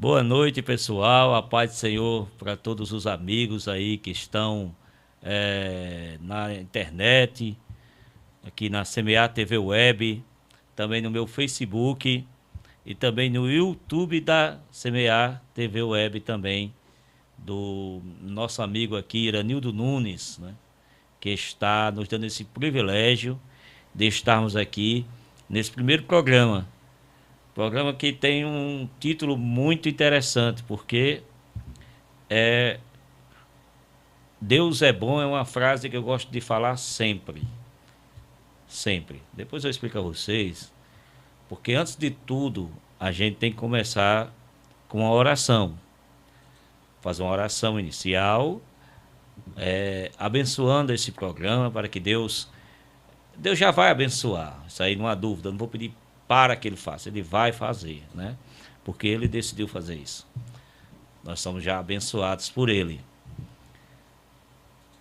Boa noite, pessoal. A paz do Senhor para todos os amigos aí que estão na internet, aqui na CMA TV Web, também no meu Facebook e também no YouTube da CMA TV Web também, do nosso amigo aqui, Iranildo Nunes, né, que está nos dando esse privilégio de estarmos aqui nesse primeiro programa. Programa que tem um título muito interessante, porque é Deus é bom, é uma frase que eu gosto de falar sempre. Sempre. Depois eu explico a vocês, porque antes de tudo, a gente tem que começar com uma oração. Fazer uma oração inicial, abençoando esse programa para que Deus já vai abençoar. Isso aí não há dúvida, eu não vou pedir para que ele faça, ele vai fazer, né? Porque ele decidiu fazer isso. Nós somos já abençoados por ele.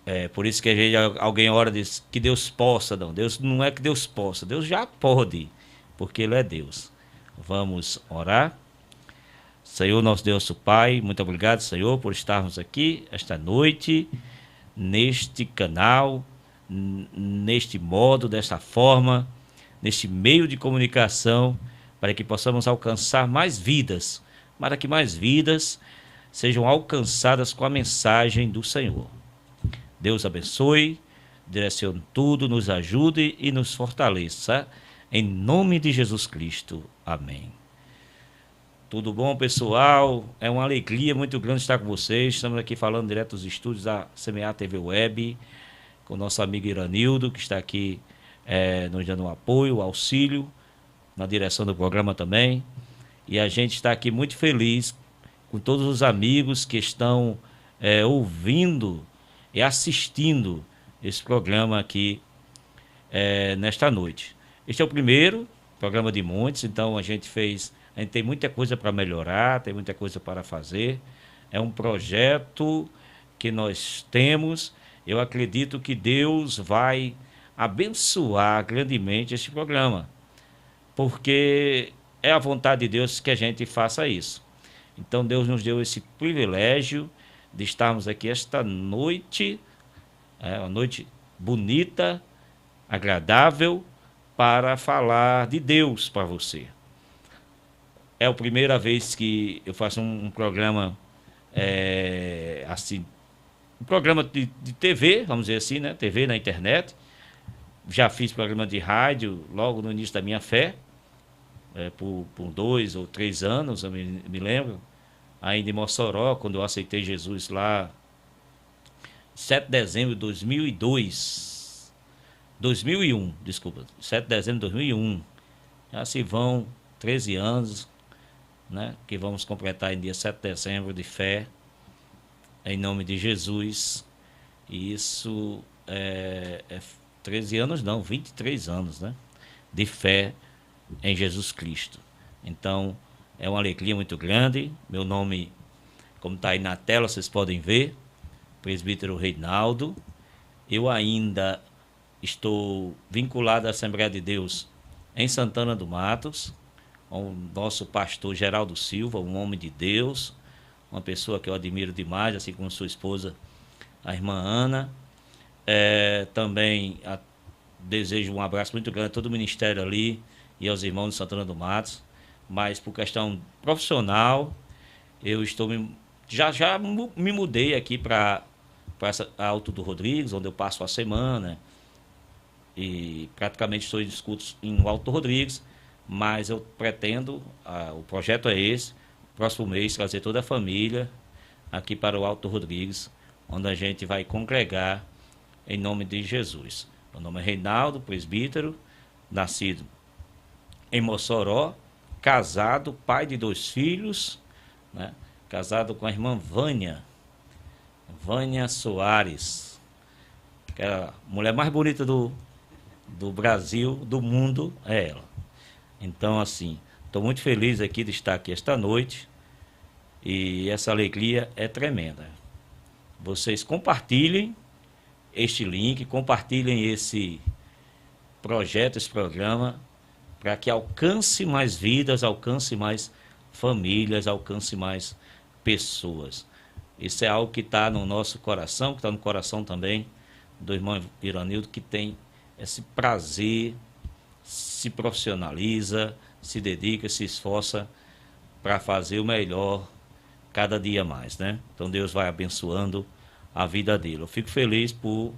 É por isso que alguém ora e diz que Deus possa, não. Deus não é que Deus possa, Deus já pode, porque ele é Deus. Vamos orar. Senhor, nosso Deus, Pai, muito obrigado, Senhor, por estarmos aqui esta noite, neste canal, neste modo, desta forma, neste meio de comunicação, para que possamos alcançar mais vidas, para que mais vidas sejam alcançadas com a mensagem do Senhor. Deus abençoe, direcione tudo, nos ajude e nos fortaleça, em nome de Jesus Cristo. Amém. Tudo bom, pessoal? É uma alegria muito grande estar com vocês. Estamos aqui falando direto dos estúdios da CMA TV Web, com o nosso amigo Iranildo, que está aqui nos dando um apoio, auxílio, na direção do programa também. E a gente está aqui muito feliz com todos os amigos que estão ouvindo e assistindo esse programa aqui nesta noite. Este é o primeiro programa de muitos, então a gente tem muita coisa para melhorar, tem muita coisa para fazer. É um projeto que nós temos. Eu acredito que Deus vai abençoar grandemente este programa, porque é a vontade de Deus que a gente faça isso. Então Deus nos deu esse privilégio de estarmos aqui esta noite, uma noite bonita, agradável, para falar de Deus para você. É a primeira vez que eu faço um programa assim, um programa de TV, vamos dizer assim, né? TV na internet. Já fiz programa de rádio logo no início da minha fé, por 2 ou 3 anos, eu me lembro, ainda em Mossoró, quando eu aceitei Jesus lá, 7 de dezembro de 2001, desculpa, 7 de dezembro de 2001. Já se vão 13 anos, né, que vamos completar em dia 7 de dezembro de fé, em nome de Jesus. E isso é 13 anos não, 23 anos, né, de fé em Jesus Cristo. Então, é uma alegria muito grande. Meu nome, como está aí na tela, vocês podem ver, Presbítero Reinaldo. Eu ainda estou vinculado à Assembleia de Deus em Santana do Matos, com o nosso pastor Geraldo Silva, um homem de Deus, uma pessoa que eu admiro demais, assim como sua esposa, a irmã Ana. Também desejo um abraço muito grande a todo o ministério ali e aos irmãos de Santana do Matos. Mas por questão profissional, eu já me mudei aqui para Alto do Rodrigues, onde eu passo a semana, e praticamente estou em escutos em Alto do Rodrigues, mas eu pretendo, o projeto é esse, próximo mês trazer toda a família aqui para o Alto do Rodrigues, onde a gente vai congregar em nome de Jesus. Meu nome é Reinaldo, presbítero, nascido em Mossoró, casado, pai de 2 filhos, né? Casado com a irmã Vânia Soares, que é a mulher mais bonita do Brasil, do mundo, é ela. Então, assim, estou muito feliz aqui de estar aqui esta noite, e essa alegria é tremenda. Vocês compartilhem este link, compartilhem esse projeto, esse programa, para que alcance mais vidas, alcance mais famílias, alcance mais pessoas. Isso é algo que está no nosso coração, que está no coração também do irmão Iranildo, que tem esse prazer, se profissionaliza, se dedica, se esforça para fazer o melhor cada dia mais, né? Então Deus vai abençoando a vida dele. Eu fico feliz por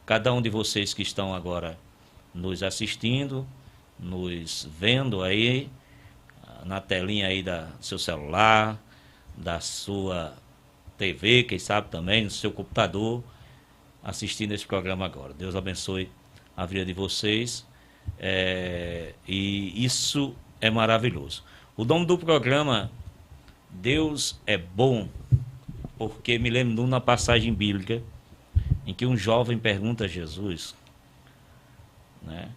cada um de vocês que estão agora nos assistindo, nos vendo aí na telinha aí do seu celular, da sua TV, quem sabe também, no seu computador, assistindo esse programa agora. Deus abençoe a vida de vocês. E isso é maravilhoso. O nome do programa, Deus é Bom, porque me lembro de uma passagem bíblica em que um jovem pergunta a Jesus, né?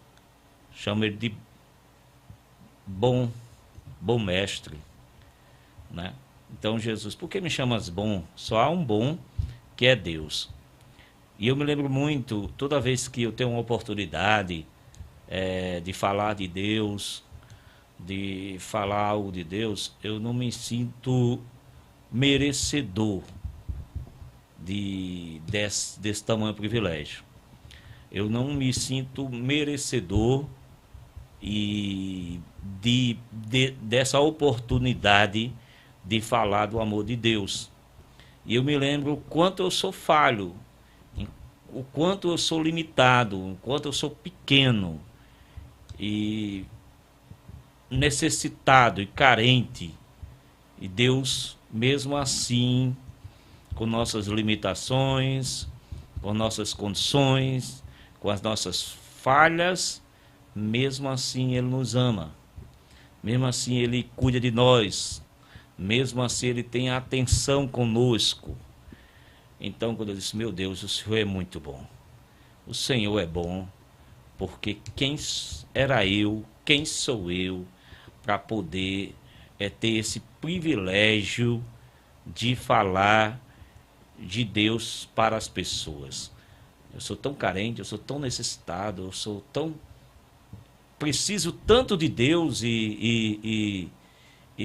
Chama ele de bom mestre, né? Então Jesus, por que me chamas bom? Só há um bom, que é Deus. E eu me lembro muito, toda vez que eu tenho uma oportunidade de falar de Deus, de falar algo de Deus, eu não me sinto merecedor desse tamanho privilégio. Eu não me sinto merecedor dessa oportunidade de falar do amor de Deus. E eu me lembro o quanto eu sou falho, o quanto eu sou limitado, o quanto eu sou pequeno e necessitado e carente. E Deus, mesmo assim, com nossas limitações, com nossas condições, com as nossas falhas, mesmo assim Ele nos ama. Mesmo assim Ele cuida de nós. Mesmo assim Ele tem atenção conosco. Então, quando eu disse, meu Deus, o Senhor é muito bom. O Senhor é bom, porque quem era eu, quem sou eu, para poder ter esse privilégio de falar de Deus para as pessoas. Eu sou tão carente, eu sou tão necessitado, eu sou tão... preciso tanto de Deus e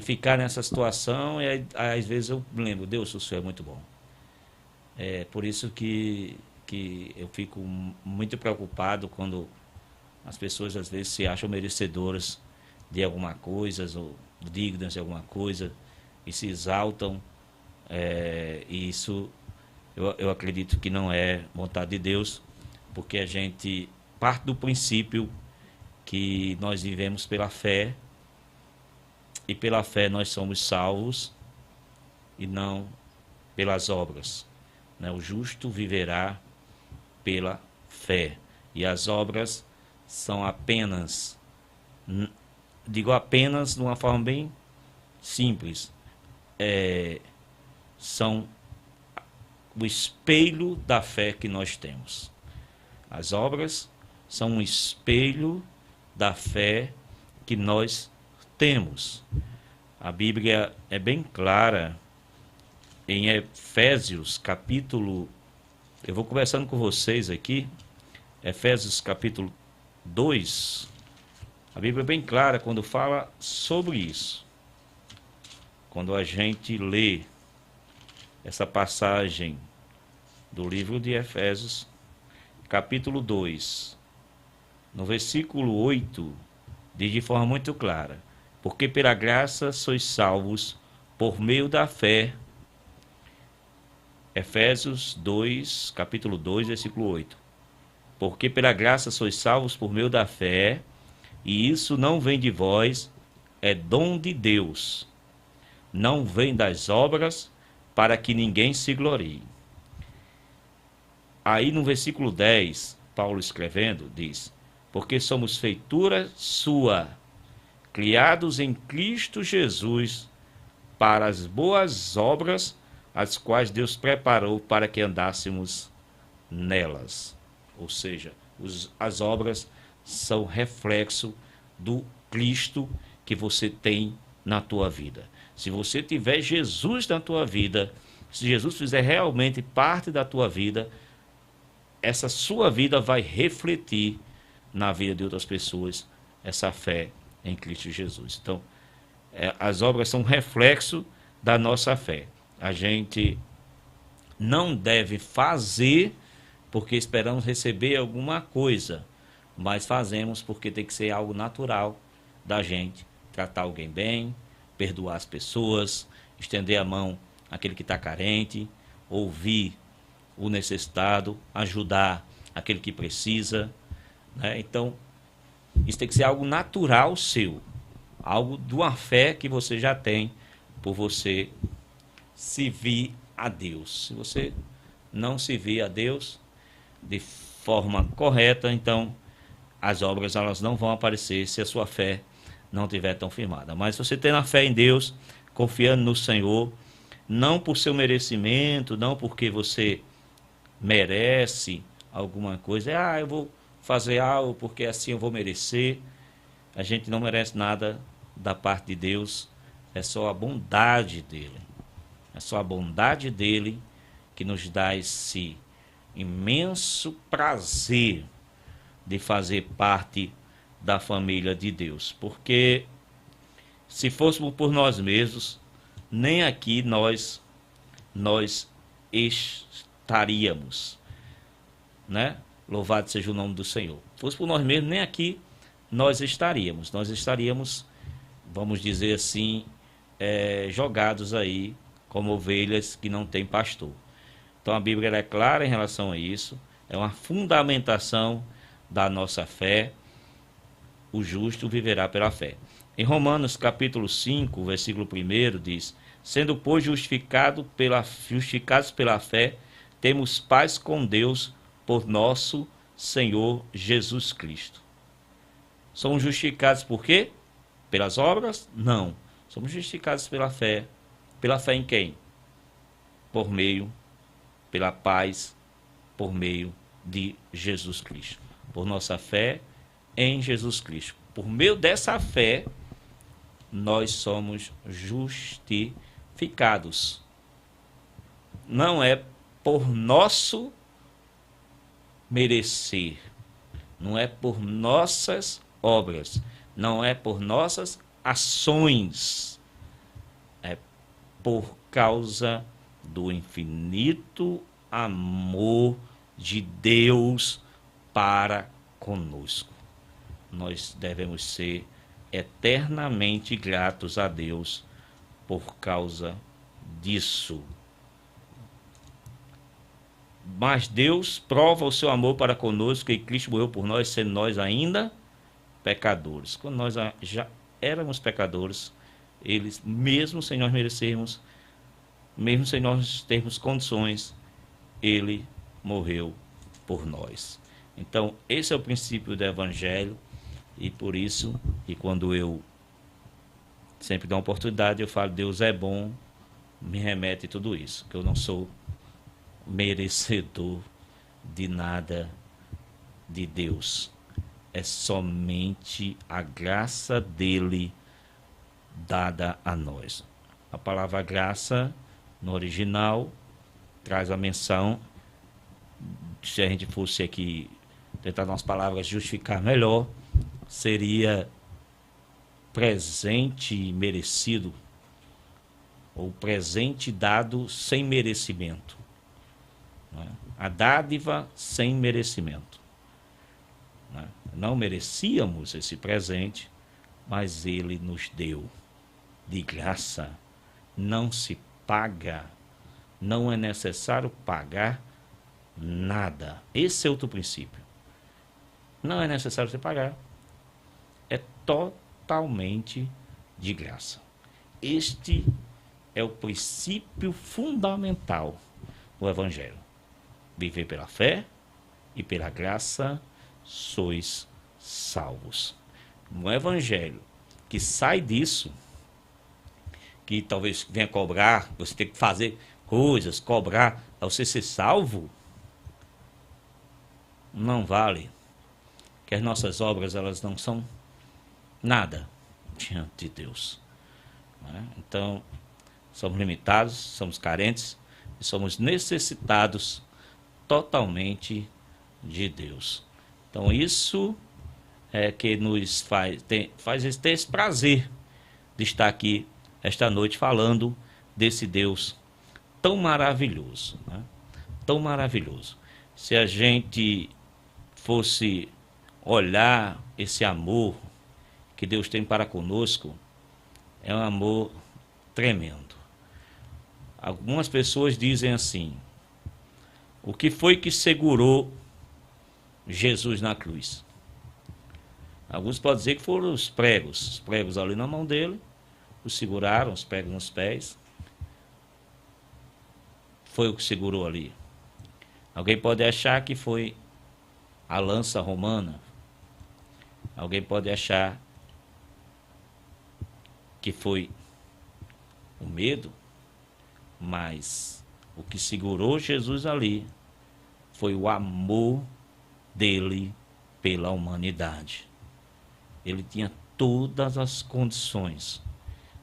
ficar nessa situação, e aí, às vezes eu me lembro, Deus, o Senhor é muito bom. É por isso que eu fico muito preocupado quando as pessoas às vezes se acham merecedoras de alguma coisa, ou dignas de alguma coisa, e se exaltam. E isso eu acredito que não é vontade de Deus, porque a gente parte do princípio que nós vivemos pela fé, e pela fé nós somos salvos, e não pelas obras. Né? O justo viverá pela fé. E as obras são apenas, digo apenas de uma forma bem simples, são o espelho da fé que nós temos. As obras são um espelho da fé que nós temos. A Bíblia é bem clara em Efésios capítulo... Eu vou conversando com vocês aqui. Efésios capítulo 2. A Bíblia é bem clara quando fala sobre isso. Quando a gente lê essa passagem do livro de Efésios, capítulo 2, no versículo 8, diz de forma muito clara: porque pela graça sois salvos por meio da fé. Efésios 2, capítulo 2, versículo 8. Porque pela graça sois salvos por meio da fé, e isso não vem de vós, é dom de Deus. Não vem das obras, para que ninguém se glorie. Aí no versículo 10, Paulo escrevendo, diz: porque somos feitura sua, criados em Cristo Jesus, para as boas obras, as quais Deus preparou para que andássemos nelas. Ou seja, as obras são reflexo do Cristo que você tem na tua vida. Se você tiver Jesus na tua vida, se Jesus fizer realmente parte da tua vida, essa sua vida vai refletir na vida de outras pessoas essa fé em Cristo Jesus. Então, As obras são um reflexo da nossa fé. A gente não deve fazer porque esperamos receber alguma coisa, mas fazemos porque tem que ser algo natural da gente. Tratar alguém bem, perdoar as pessoas, estender a mão àquele que está carente, ouvir o necessitado, ajudar aquele que precisa, né? Então, isso tem que ser algo natural seu, algo de uma fé que você já tem por você servir a Deus. Se você não servir a Deus de forma correta, então as obras elas não vão aparecer se a sua fé não estiver tão firmada. Mas você tendo a fé em Deus, confiando no Senhor, não por seu merecimento, não porque você merece alguma coisa, eu vou fazer algo porque assim eu vou merecer. A gente não merece nada da parte de Deus, é só a bondade dele. É só a bondade dele que nos dá esse imenso prazer de fazer parte da família de Deus. Porque se fôssemos por nós mesmos, nem aqui nós estaríamos, né? Louvado seja o nome do Senhor. Se fosse por nós mesmos, nem aqui nós estaríamos. Nós estaríamos, vamos dizer assim, jogados aí como ovelhas que não têm pastor. Então a Bíblia é clara em relação a isso, é uma fundamentação da nossa fé. O justo viverá pela fé. Em Romanos capítulo 5, versículo 1 diz: sendo, pois, justificados pela fé, temos paz com Deus por nosso Senhor Jesus Cristo. Somos justificados por quê? Pelas obras? Não. Somos justificados pela fé. Pela fé em quem? Pela paz, por meio de Jesus Cristo. Por nossa fé em Jesus Cristo. Por meio dessa fé, nós somos justificados. Não é por nosso merecer, não é por nossas obras, não é por nossas ações, é por causa do infinito amor de Deus para conosco. Nós devemos ser eternamente gratos a Deus por causa disso. Mas Deus prova o seu amor para conosco, e Cristo morreu por nós, sendo nós ainda pecadores. Quando nós já éramos pecadores, eles, mesmo sem nós merecermos, mesmo sem nós termos condições, ele morreu por nós. Então, esse é o princípio do Evangelho, e por isso, e quando eu sempre dou uma oportunidade, eu falo, Deus é bom, me remete tudo isso, que eu não sou merecedor de nada de Deus. É somente a graça dele dada a nós. A palavra graça, no original, traz a menção, se a gente fosse aqui tentar nas palavras justificar melhor, seria presente merecido, ou presente dado sem merecimento. Não é? A dádiva sem merecimento. Não é? Não merecíamos esse presente, mas ele nos deu de graça. Não se paga, não é necessário pagar nada. Esse é outro princípio. Não é necessário você pagar. É totalmente de graça. Este é o princípio fundamental do Evangelho. Viver pela fé e pela graça sois salvos. No Evangelho que sai disso, que talvez venha cobrar, você tem que fazer coisas, cobrar para você ser salvo, não vale. Que as nossas obras, elas não são nada diante de Deus. Não é? Então, somos limitados, somos carentes e somos necessitados totalmente de Deus. Então, isso é que nos faz ter esse prazer de estar aqui esta noite falando desse Deus tão maravilhoso, né? Tão maravilhoso. Se a gente fosse olhar esse amor que Deus tem para conosco, é um amor tremendo. Algumas pessoas dizem assim: o que foi que segurou Jesus na cruz? Alguns podem dizer que foram os pregos ali na mão dele, o seguraram, os pregos nos pés. Foi o que segurou ali. Alguém pode achar que foi a lança romana. Alguém pode achar que foi o medo, mas o que segurou Jesus ali foi o amor dele pela humanidade. Ele tinha todas as condições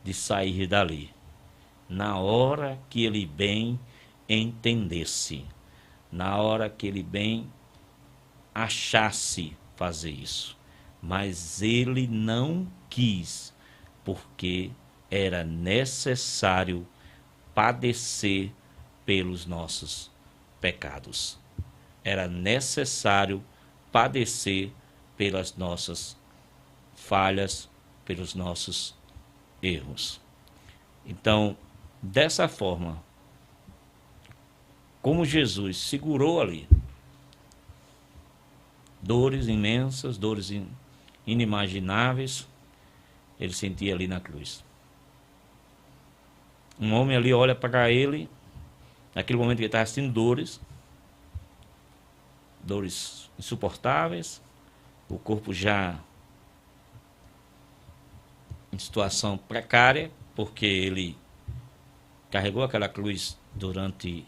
de sair dali, na hora que ele bem entendesse, na hora que ele bem achasse fazer isso. Mas ele não quis, porque era necessário padecer pelos nossos pecados. Era necessário padecer pelas nossas falhas, pelos nossos erros. Então, dessa forma, como Jesus segurou ali dores imensas, dores inimagináveis, ele sentia ali na cruz. Um homem ali olha para ele, naquele momento que ele estava sentindo dores insuportáveis, o corpo já em situação precária, porque ele carregou aquela cruz durante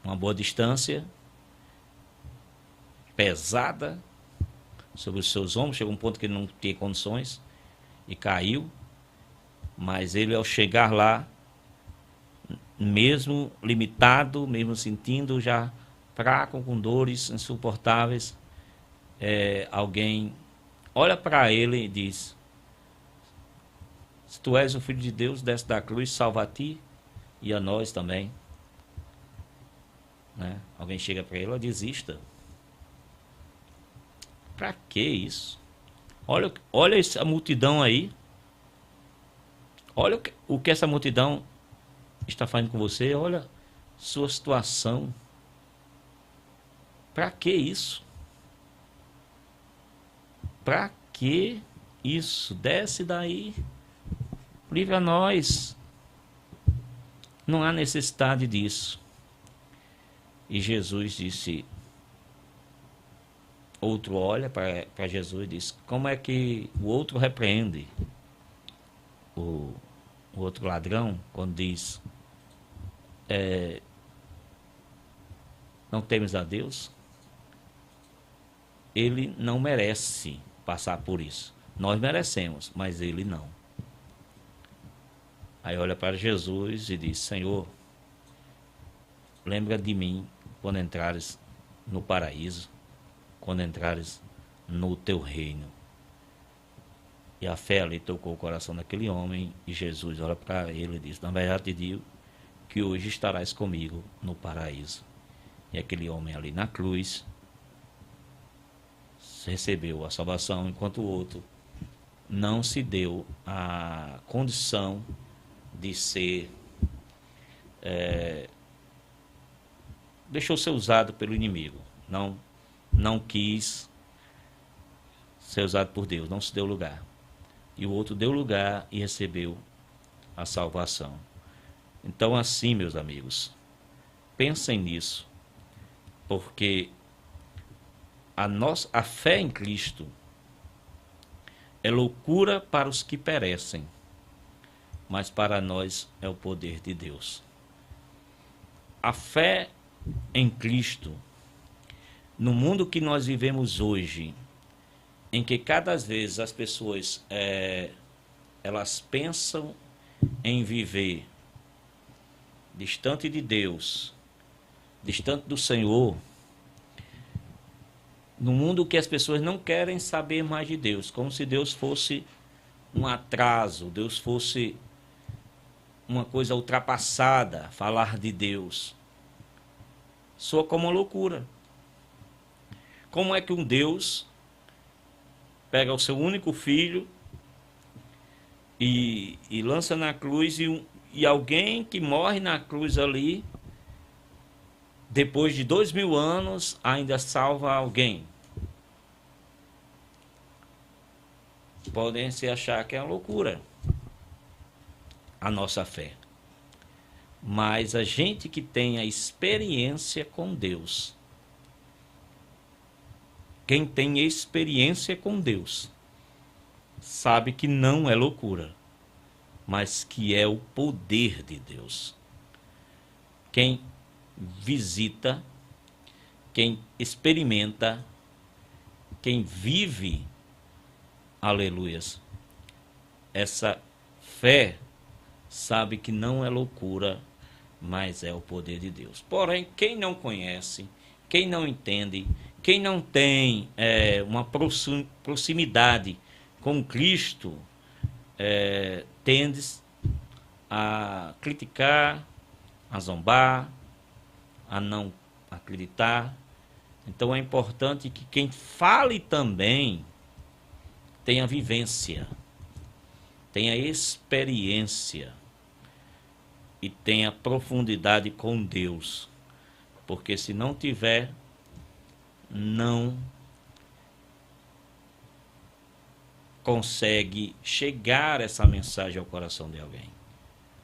uma boa distância, pesada, sobre os seus ombros. Chegou um ponto que ele não tinha condições e caiu. Mas ele, ao chegar lá, mesmo limitado, mesmo sentindo já fraco, com dores insuportáveis, alguém olha para ele e diz: se tu és o Filho de Deus, desce da cruz, salva a ti e a nós também. Né? Alguém chega para ele: desista. Para que isso? Olha essa multidão aí. Olha o que essa multidão está fazendo com você. Olha sua situação. Para que isso? Para que isso? Desce daí. Livre a nós. Não há necessidade disso. E Jesus disse... Outro olha para Jesus e diz: como é que o outro repreende o outro ladrão quando diz: não temes a Deus? Ele não merece passar por isso. Nós merecemos, mas ele não. Aí olha para Jesus e diz: Senhor, lembra de mim quando entrares no paraíso, quando entrares no teu reino. E a fé ali tocou o coração daquele homem, e Jesus olha para ele e diz: na verdade te digo que hoje estarás comigo no paraíso. E aquele homem ali na cruz recebeu a salvação, enquanto o outro não se deu a condição de ser... deixou ser usado pelo inimigo. Não quis ser usado por Deus, não se deu lugar. E o outro deu lugar e recebeu a salvação. Então, assim, meus amigos, pensem nisso, porque a fé em Cristo é loucura para os que perecem, mas para nós é o poder de Deus. A fé em Cristo, no mundo que nós vivemos hoje, em que cada vez as pessoas elas pensam em viver distante de Deus, distante do Senhor, no mundo que as pessoas não querem saber mais de Deus, como se Deus fosse um atraso, Deus fosse uma coisa ultrapassada, falar de Deus, soa como uma loucura. Como é que um Deus pega o seu único filho e lança na cruz e alguém que morre na cruz ali, depois de 2000 anos, ainda salva alguém? Podem se achar que é uma loucura a nossa fé. Mas a gente que tem a experiência com Deus, quem tem experiência com Deus, sabe que não é loucura, mas que é o poder de Deus. Quem visita, quem experimenta, quem vive, aleluias, essa fé, sabe que não é loucura, mas é o poder de Deus. Porém, quem não conhece, quem não entende, quem não tem uma proximidade com Cristo, tende a criticar, a zombar, a não acreditar. Então é importante que quem fale também tenha vivência, tenha experiência e tenha profundidade com Deus. Porque se não tiver, não consegue chegar essa mensagem ao coração de alguém.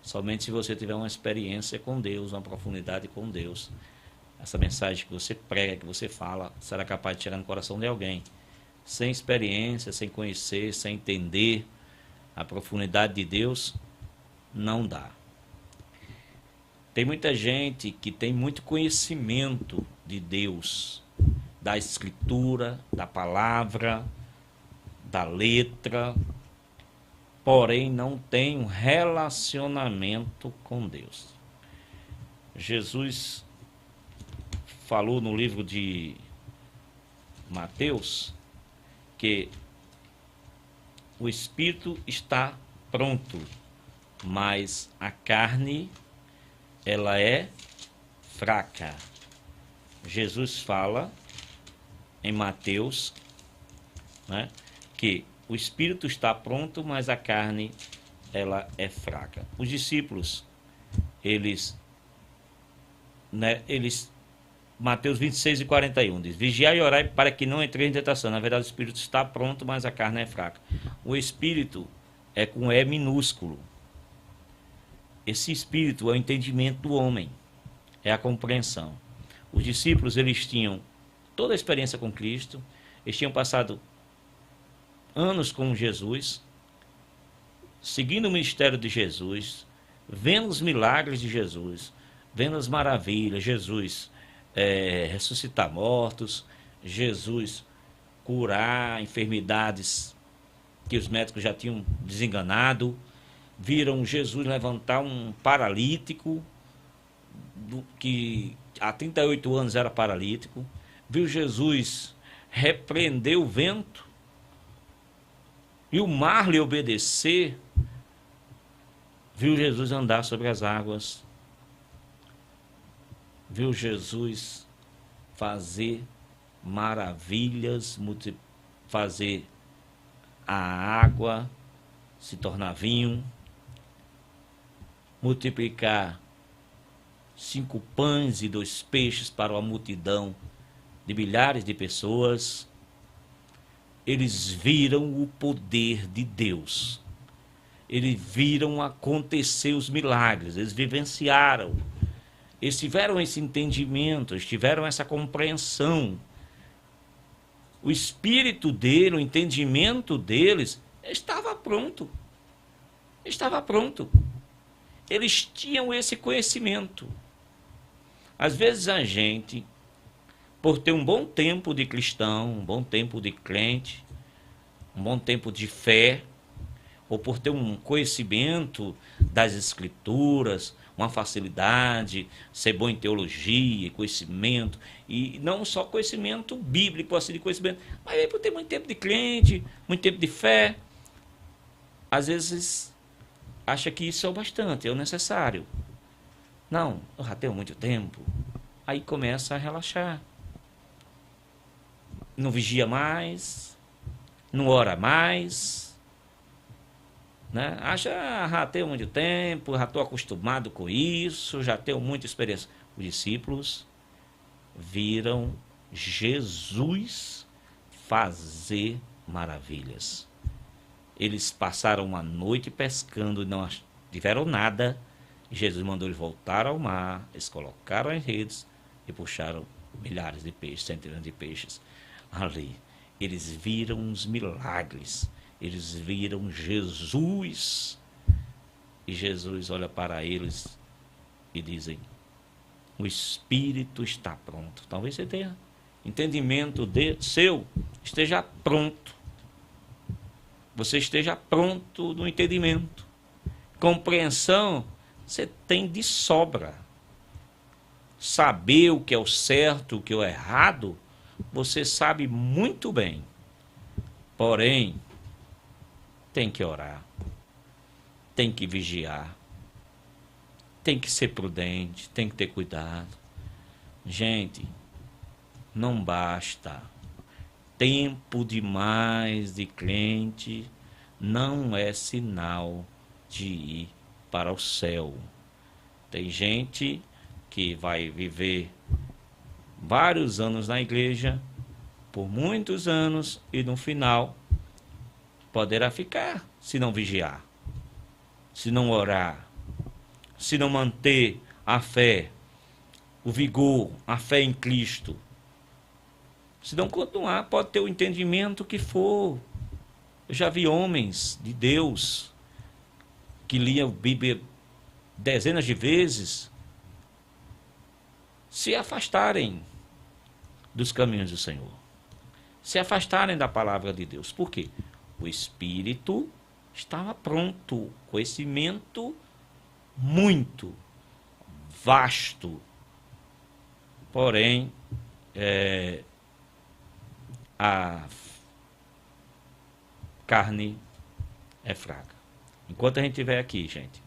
Somente se você tiver uma experiência com Deus, uma profundidade com Deus, essa mensagem que você prega, que você fala, será capaz de chegar no coração de alguém. Sem experiência, sem conhecer, sem entender a profundidade de Deus, não dá. Tem muita gente que tem muito conhecimento de Deus, da Escritura, da palavra, da letra, porém não tem um relacionamento com Deus. Jesus falou no livro de Mateus que o espírito está pronto, mas a carne, ela é fraca. Jesus fala em Mateus, né, que o espírito está pronto, mas a carne, ela é fraca. Os discípulos, eles Mateus 26:41 diz: vigiai e orai para que não entreis em tentação. Na verdade, o espírito está pronto, mas a carne é fraca. O espírito é com E minúsculo. Esse espírito é o entendimento do homem, é a compreensão. Os discípulos, eles tinham toda a experiência com Cristo, eles tinham passado anos com Jesus, seguindo o ministério de Jesus, vendo os milagres de Jesus, vendo as maravilhas, Jesus ressuscitar mortos, Jesus curar enfermidades que os médicos já tinham desenganado, viram Jesus levantar um paralítico, que há 38 anos era paralítico, viu Jesus repreender o vento e o mar lhe obedecer, viu Jesus andar sobre as águas, viu Jesus fazer maravilhas, fazer a água se tornar vinho, multiplicar 5 pães e 2 peixes para uma multidão de milhares de pessoas. Eles viram o poder de Deus. Eles viram acontecer os milagres, eles vivenciaram. Eles tiveram esse entendimento, eles tiveram essa compreensão. O espírito dele, o entendimento deles estava pronto. Estava pronto. Eles tinham esse conhecimento. Às vezes a gente, por ter um bom tempo de cristão, um bom tempo de crente, um bom tempo de fé, ou por ter um conhecimento das Escrituras, uma facilidade, ser bom em teologia, conhecimento, e não só conhecimento bíblico, assim, de conhecimento, mas por ter muito tempo de crente, muito tempo de fé, às vezes acha que isso é o bastante, é o necessário. Não, eu já tenho muito tempo. Aí começa a relaxar. Não vigia mais, não ora mais, né? Acha, já tenho muito tempo, já estou acostumado com isso, já tenho muita experiência. Os discípulos viram Jesus fazer maravilhas. Eles passaram uma noite pescando e não tiveram nada. Jesus mandou eles voltar ao mar, eles colocaram as redes e puxaram milhares de peixes, centenas de peixes ali. Eles viram os milagres, eles viram Jesus. E Jesus olha para eles e dizem: o Espírito está pronto. Talvez você tenha entendimento seu, esteja pronto. Você esteja pronto no entendimento. Compreensão você tem de sobra. Saber o que é o certo, o que é o errado, você sabe muito bem. Porém, tem que orar, tem que vigiar, tem que ser prudente, tem que ter cuidado. Gente, não basta. Tempo demais de crente não é sinal de ir para o céu. Tem gente que vai viver vários anos na igreja, por muitos anos, e no final poderá ficar se não vigiar, se não orar, se não manter a fé, o vigor, a fé em Cristo. Se não continuar, pode ter o entendimento que for. Eu já vi homens de Deus que liam a Bíblia dezenas de vezes se afastarem dos caminhos do Senhor, se afastarem da palavra de Deus. Por quê? O Espírito estava pronto, conhecimento muito vasto, porém a carne é fraca. Enquanto a gente estiver aqui, gente,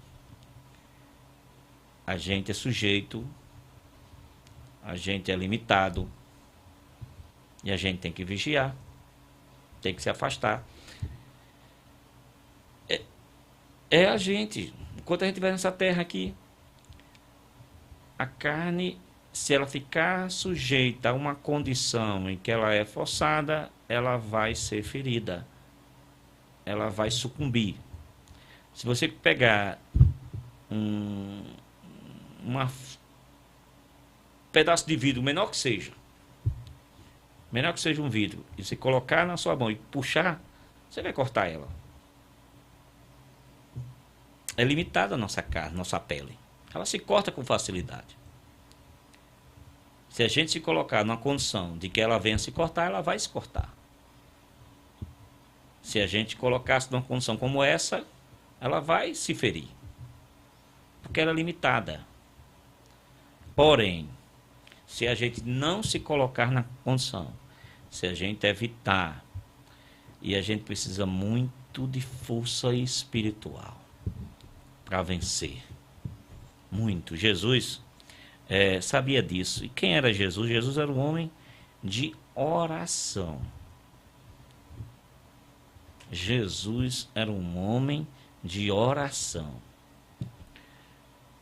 a gente é sujeito, a gente é limitado, e a gente tem que vigiar, tem que se afastar. É a gente, enquanto a gente estiver nessa terra aqui, a carne, se ela ficar sujeita a uma condição em que ela é forçada, ela vai ser ferida, ela vai sucumbir. Se você pegar um pedaço de vidro, menor que seja um vidro, e você colocar na sua mão e puxar, você vai cortar ela. É limitada a nossa carne, nossa pele. Ela se corta com facilidade. Se a gente se colocar numa condição de que ela venha se cortar, ela vai se cortar. Se a gente colocasse numa condição como essa, ela vai se ferir. Porque ela é limitada. Porém, se a gente não se colocar na condição, se a gente evitar, e a gente precisa muito de força espiritual para vencer. Muito. Jesus sabia disso. E quem era Jesus? Jesus era um homem de oração. Jesus era um homem de oração.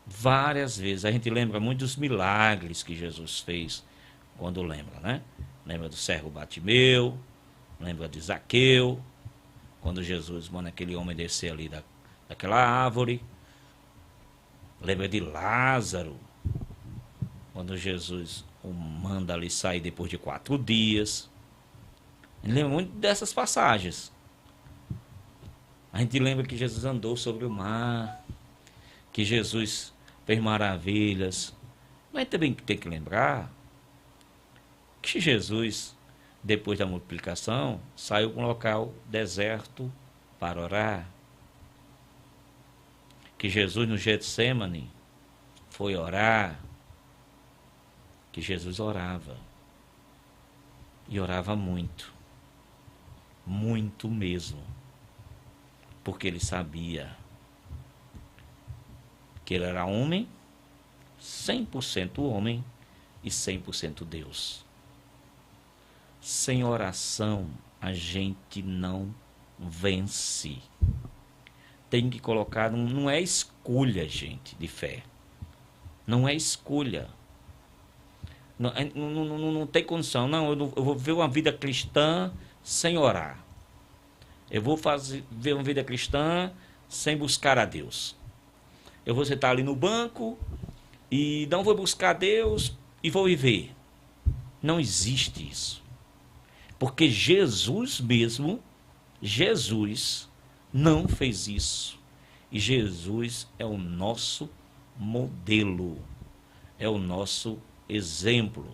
Várias vezes. A gente lembra muito dos milagres que Jesus fez quando lembra, né? Lembra do cego Bartimeu, lembra de Zaqueu, quando Jesus manda aquele homem descer ali daquela árvore. Lembra de Lázaro, quando Jesus o manda ali sair depois de 4 dias. A gente lembra muito dessas passagens. A gente lembra que Jesus andou sobre o mar, que Jesus fez maravilhas. Mas também tem que lembrar que Jesus, depois da multiplicação, saiu para um local deserto para orar. Que Jesus no Getsêmani foi orar, que Jesus orava. E orava muito. Muito mesmo. porque ele sabia que ele era homem, 100% homem e 100% Deus. Sem oração, a gente não vence. Tem que colocar, não é escolha, gente, de fé. Não é escolha. Não tem condição. Não, eu vou viver uma vida cristã sem orar. Eu vou viver uma vida cristã sem buscar a Deus. Eu vou sentar ali no banco e não vou buscar Deus e vou viver. Não existe isso. Porque Jesus mesmo, Jesus não fez isso. E Jesus é o nosso modelo, é o nosso exemplo.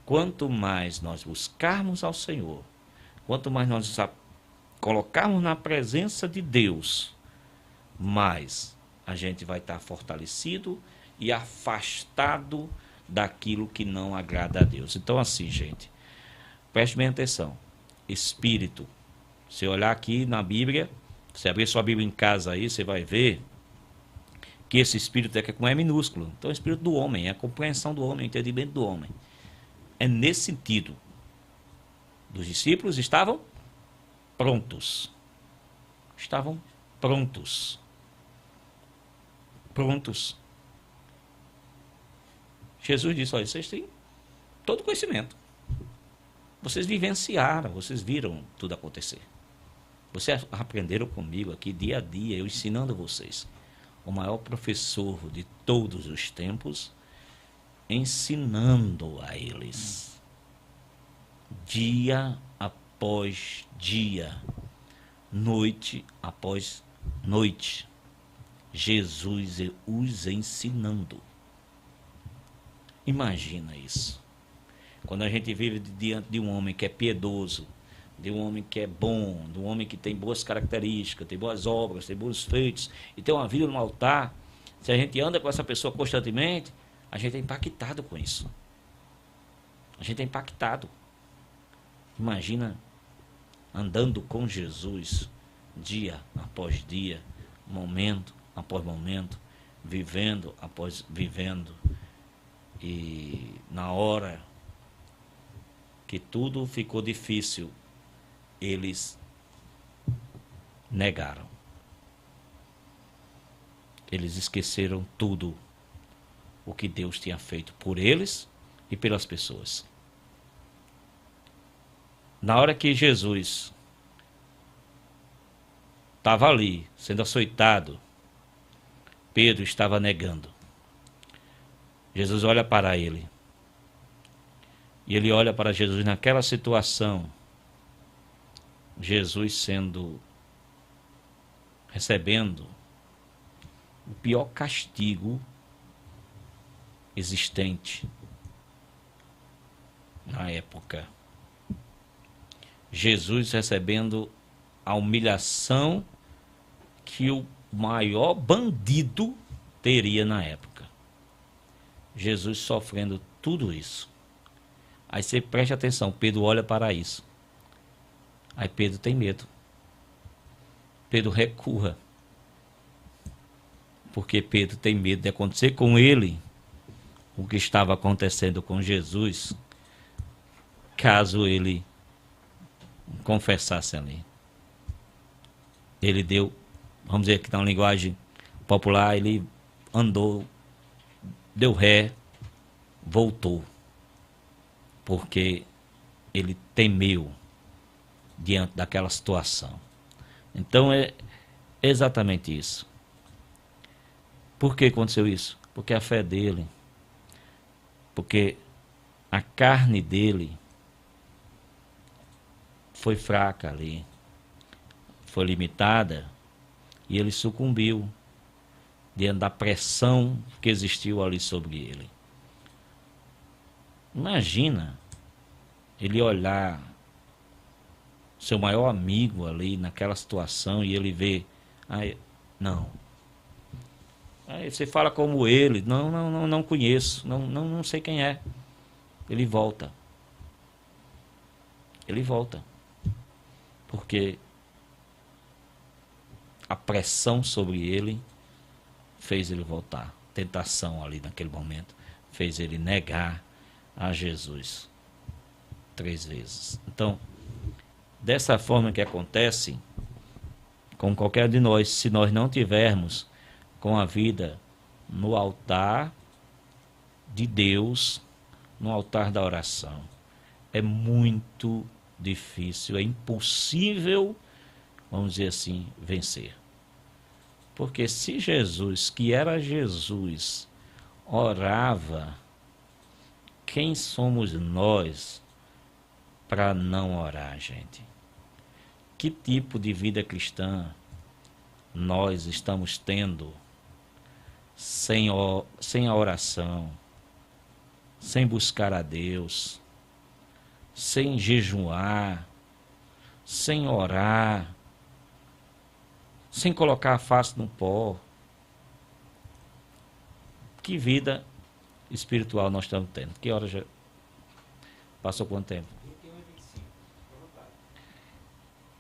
Quanto mais nós buscarmos ao Senhor, quanto mais nós nos colocarmos na presença de Deus, mais a gente vai estar fortalecido e afastado daquilo que não agrada a Deus. Então, assim, gente, preste bem atenção. Espírito. Se olhar aqui na Bíblia, se abrir sua Bíblia em casa aí, você vai ver que esse espírito é minúsculo. Então, é o espírito do homem, é a compreensão do homem, o entendimento do homem. É nesse sentido. Os discípulos estavam prontos. Estavam prontos. Prontos. Jesus disse, olha, vocês têm todo conhecimento. Vocês vivenciaram, vocês viram tudo acontecer. Vocês aprenderam comigo aqui dia a dia, eu ensinando vocês. O maior professor de todos os tempos, ensinando a eles. Dia após dia, noite após noite. Jesus os ensinando. Imagina isso. Quando a gente vive diante de um homem que é piedoso, de um homem que é bom, de um homem que tem boas características, tem boas obras, tem bons feitos, e tem uma vida no altar, se a gente anda com essa pessoa constantemente, a gente é impactado com isso. A gente é impactado. Imagina andando com Jesus, dia após dia, momento após momento, vivendo após vivendo, e na hora que tudo ficou difícil, eles negaram. Eles esqueceram tudo o que Deus tinha feito por eles e pelas pessoas. Na hora que Jesus estava ali, sendo açoitado, Pedro estava negando. Jesus olha para ele. E ele olha para Jesus naquela situação. Jesus recebendo o pior castigo existente na época. Jesus recebendo a humilhação que o maior bandido teria na época. Jesus sofrendo tudo isso. Aí você preste atenção, Pedro olha para isso. Aí Pedro tem medo. Pedro recua. Porque Pedro tem medo de acontecer com ele o que estava acontecendo com Jesus, caso ele confessasse ali. Ele deu, vamos dizer que na linguagem popular, ele andou, deu ré, voltou. Porque ele temeu diante daquela situação. Então é exatamente isso. Por que aconteceu isso? Porque a fé dele, porque a carne dele foi fraca ali, foi limitada, e ele sucumbiu diante da pressão que existiu ali sobre ele. Imagina ele olhar seu maior amigo ali naquela situação e ele vê, não. Aí você fala como ele, não conheço, não sei quem é. Ele volta. Ele volta. Porque a pressão sobre ele fez ele voltar. Tentação ali naquele momento fez ele negar a Jesus 3 vezes. Então, dessa forma que acontece com qualquer de nós, se nós não tivermos com a vida no altar de Deus, no altar da oração, é muito difícil, é impossível, vamos dizer assim, vencer. Porque se Jesus, que era Jesus, orava, quem somos nós para não orar, gente? Que tipo de vida cristã nós estamos tendo sem a oração, sem buscar a Deus, sem jejuar, sem orar, sem colocar a face no pó? Que vida espiritual nós estamos tendo? Que hora já passou? Quanto tempo?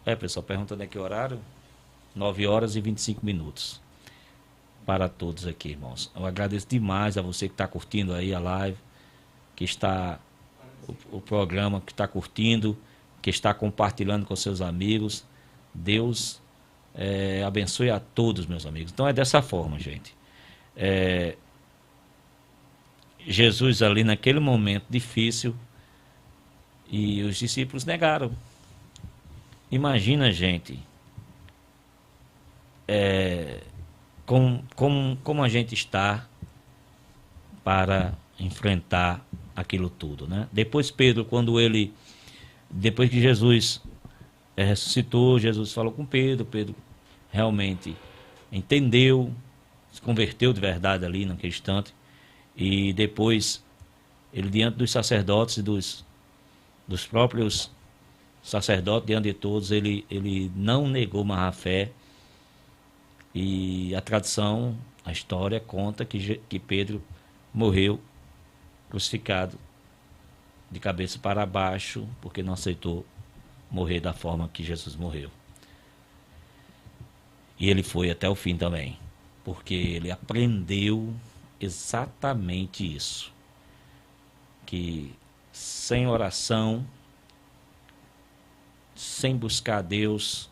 21h25. Pessoal, perguntando aqui o horário. 9h25 para todos aqui, irmãos. Eu agradeço demais a você que está curtindo aí a live, que está o programa, que está curtindo, que está compartilhando com seus amigos. Deus abençoe a todos, meus amigos. Então é dessa forma, gente. Jesus ali naquele momento difícil, e os discípulos negaram. Imagina, gente, como a gente está para enfrentar aquilo tudo, né? Depois Pedro, depois que Jesus ressuscitou, Jesus falou com Pedro, Pedro realmente entendeu, se converteu de verdade ali naquele instante, e depois ele, diante dos sacerdotes e dos próprios sacerdotes, diante de todos, ele não negou mais a fé. E a tradição, a história conta que Pedro morreu crucificado de cabeça para baixo, porque não aceitou morrer da forma que Jesus morreu. E ele foi até o fim também, porque ele aprendeu exatamente isso, que sem oração, sem buscar a Deus,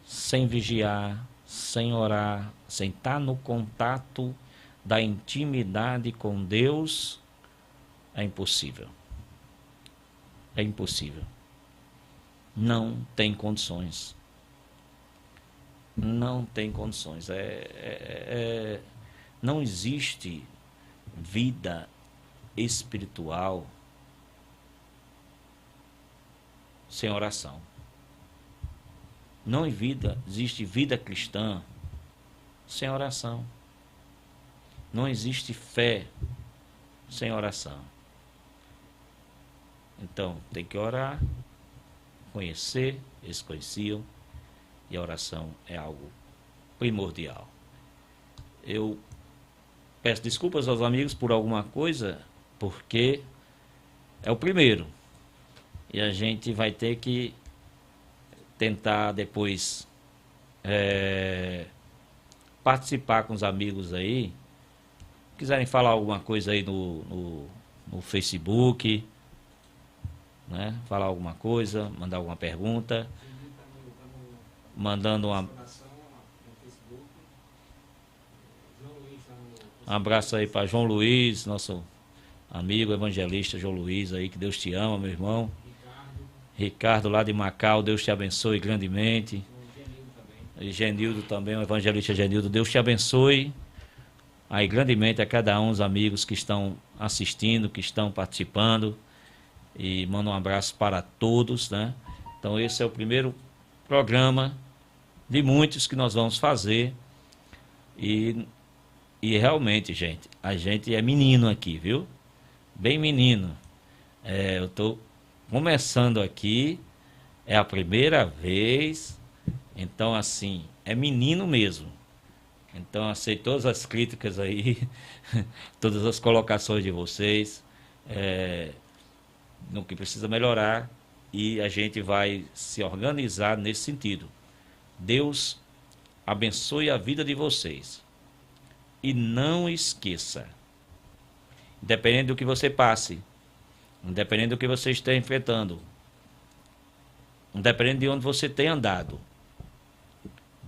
sem vigiar, sem orar, sem estar no contato da intimidade com Deus, é impossível. É impossível. Não tem condições. Não tem condições. Não existe vida espiritual sem oração. Não existe vida cristã sem oração. Não existe fé sem oração. Então, tem que orar, conhecer, eles conheciam, e a oração é algo primordial. Eu peço desculpas aos amigos por alguma coisa, porque é o primeiro. E a gente vai ter que tentar depois participar com os amigos aí. Quiserem falar alguma coisa aí no Facebook, né? Falar alguma coisa, mandar alguma pergunta, mandando um abraço aí para João Luiz, nosso amigo evangelista João Luiz aí, que Deus te ama, meu irmão. Ricardo lá de Macau, Deus te abençoe grandemente. E Genildo também, o evangelista Genildo, Deus te abençoe aí grandemente a cada um dos amigos que estão assistindo, que estão participando. E mando um abraço para todos, né? Então esse é o primeiro programa de muitos que nós vamos fazer. E realmente, gente, a gente é menino aqui, viu? Bem menino. Eu estou começando aqui, é a primeira vez, então assim, é menino mesmo. Então aceito todas as críticas aí, todas as colocações de vocês, no que precisa melhorar, e a gente vai se organizar nesse sentido. Deus abençoe a vida de vocês. E não esqueça, independente do que você passe, independente do que você esteja enfrentando, independente de onde você tenha andado,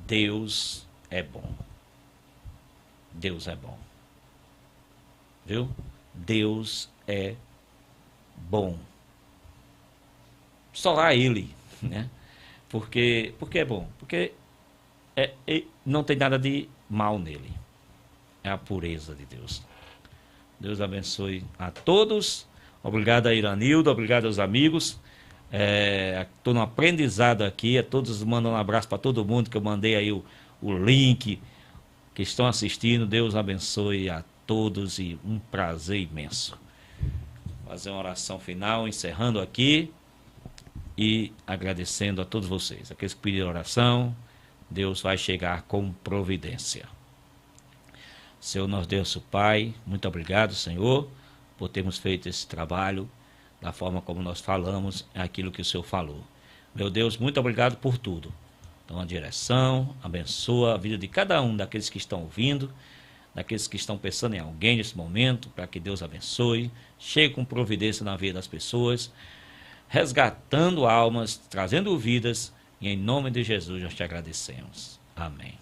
Deus é bom. Deus é bom. Viu? Deus é bom. Só a Ele, né? Porque é bom. Porque não tem nada de mal nele. É a pureza de Deus. Deus abençoe a todos. Obrigado a Iranildo, obrigado aos amigos. Estou no aprendizado aqui. A todos mandam um abraço para todo mundo que eu mandei aí o link que estão assistindo. Deus abençoe a todos e um prazer imenso. Fazer uma oração final, encerrando aqui e agradecendo a todos vocês. Aqueles que pediram oração, Deus vai chegar com providência. Senhor, nosso Deus, Pai, muito obrigado, Senhor, por termos feito esse trabalho da forma como nós falamos, aquilo que o Senhor falou. Meu Deus, muito obrigado por tudo. Então, a direção, abençoa a vida de cada um daqueles que estão ouvindo, daqueles que estão pensando em alguém nesse momento, para que Deus abençoe, chegue com providência na vida das pessoas, resgatando almas, trazendo vidas, e em nome de Jesus nós te agradecemos. Amém.